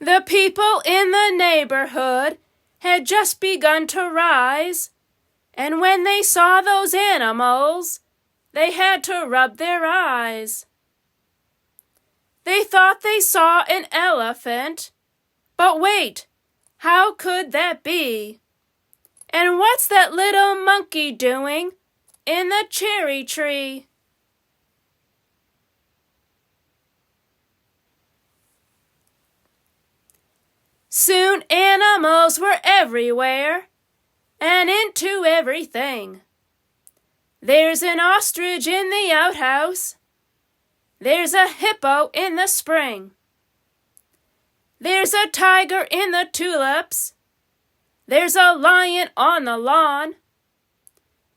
The people in the neighborhood had just begun to rise, and when they saw those animals, they had to rub their eyes. They thought they saw an elephant, but wait, how could that be? And what's that little monkey doing in the cherry tree? Soon animals were everywhere and into everything. There's an ostrich in the outhouse. There's a hippo in the spring. There's a tiger in the tulips. There's a lion on the lawn.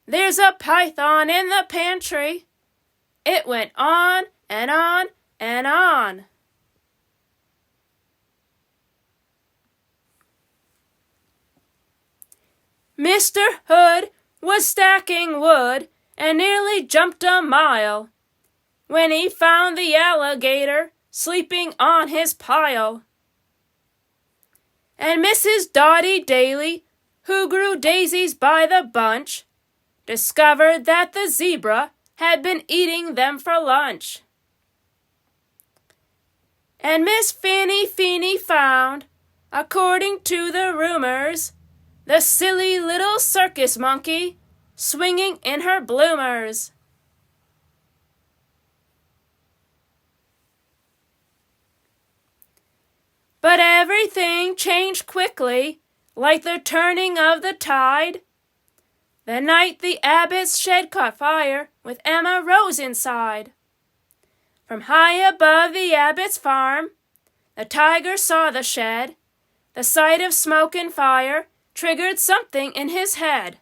There's a python in the pantry. It went on and on and on. Mr. Hood was stacking wood and nearly jumped a mile when he found the alligator sleeping on his pile. And Mrs. Dotty Daly, who grew daisies by the bunch, discovered that the zebra had been eating them for lunch. And Miss Fanny Feeny found, according to the rumors, the silly little circus monkey swinging in her bloomers. But everything changed quickly, like the turning of the tide. The night the Abbot's shed caught fire with Emma Rose inside. From high above the Abbot's farm, the tiger saw the shed. The sight of smoke and fire triggered something in his head.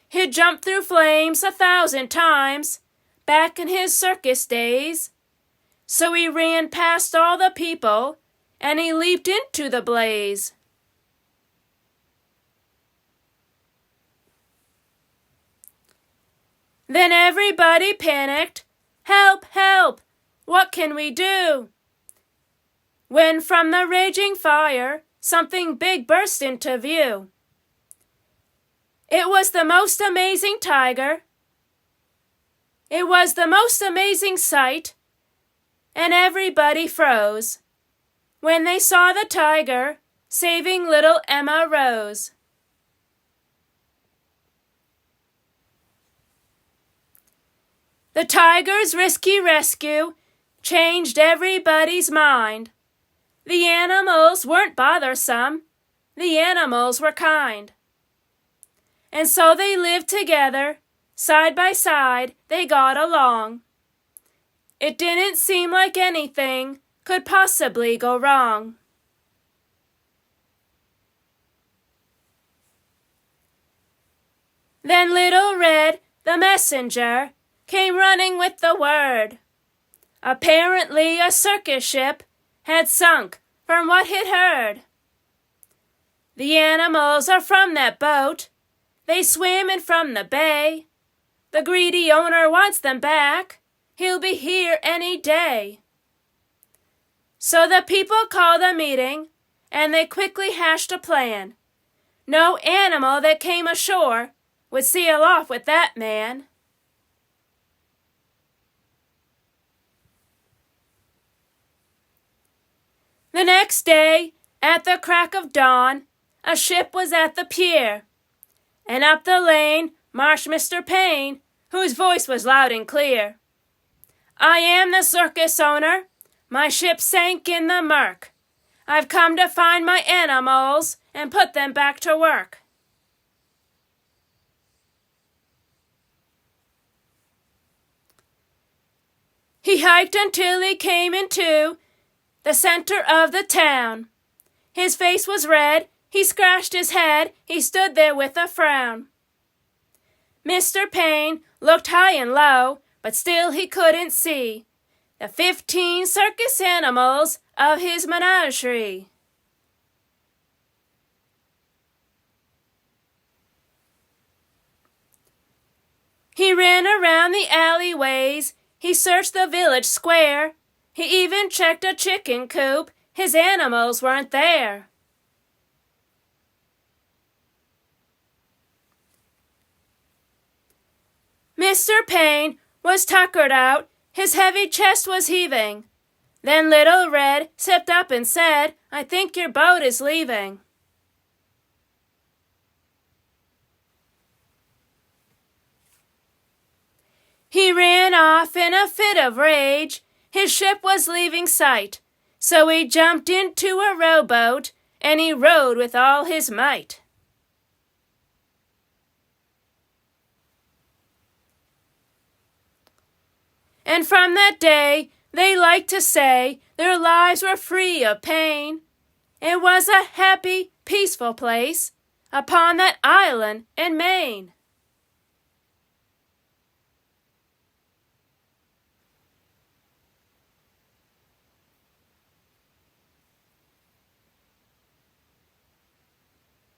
He'd jumped through flames 1,000 times back in his circus days. So he ran past all the people and he leaped into the blaze. Then everybody panicked. Help, help! What can we do? When from the raging fire, something big burst into view. It was the most amazing tiger. It was the most amazing sight, and everybody froze when they saw the tiger saving little Emma Rose. The tiger's risky rescue changed everybody's mind. The animals weren't bothersome. The animals were kind. And so they lived together. Side by side, they got along. It didn't seem like anything could possibly go wrong. Then Little Red, the messenger, came running with the word. Apparently a circus ship had sunk from what he'd heard. The animals are from that boat. They swam in from the bay. The greedy owner wants them back. He'll be here any day. So the people called a meeting, and they quickly hashed a plan. No animal that came ashore would sail off with that man. The next day, at the crack of dawn, a ship was at the pier, and up the lane marched Mr. Payne, whose voice was loud and clear. I am the circus owner. My ship sank in the murk. I've come to find my animals and put them back to work. He hiked until he came into the center of the town. His face was red, he scratched his head, he stood there with a frown. Mr. Payne looked high and low, but still he couldn't see the 15 circus animals of his menagerie. He ran around the alleyways, he searched the village square, he even checked a chicken coop his animals weren't there. Mr. Payne was tuckered out, his heavy chest was heaving. Then Little Red stepped up and said, "I think your boat is leaving." He ran off in a fit of rage. His ship was leaving sight. So he jumped into a rowboat, and he rowed with all his might. And from that day, they liked to say, their lives were free of pain. It was a happy, peaceful place upon that island in Maine.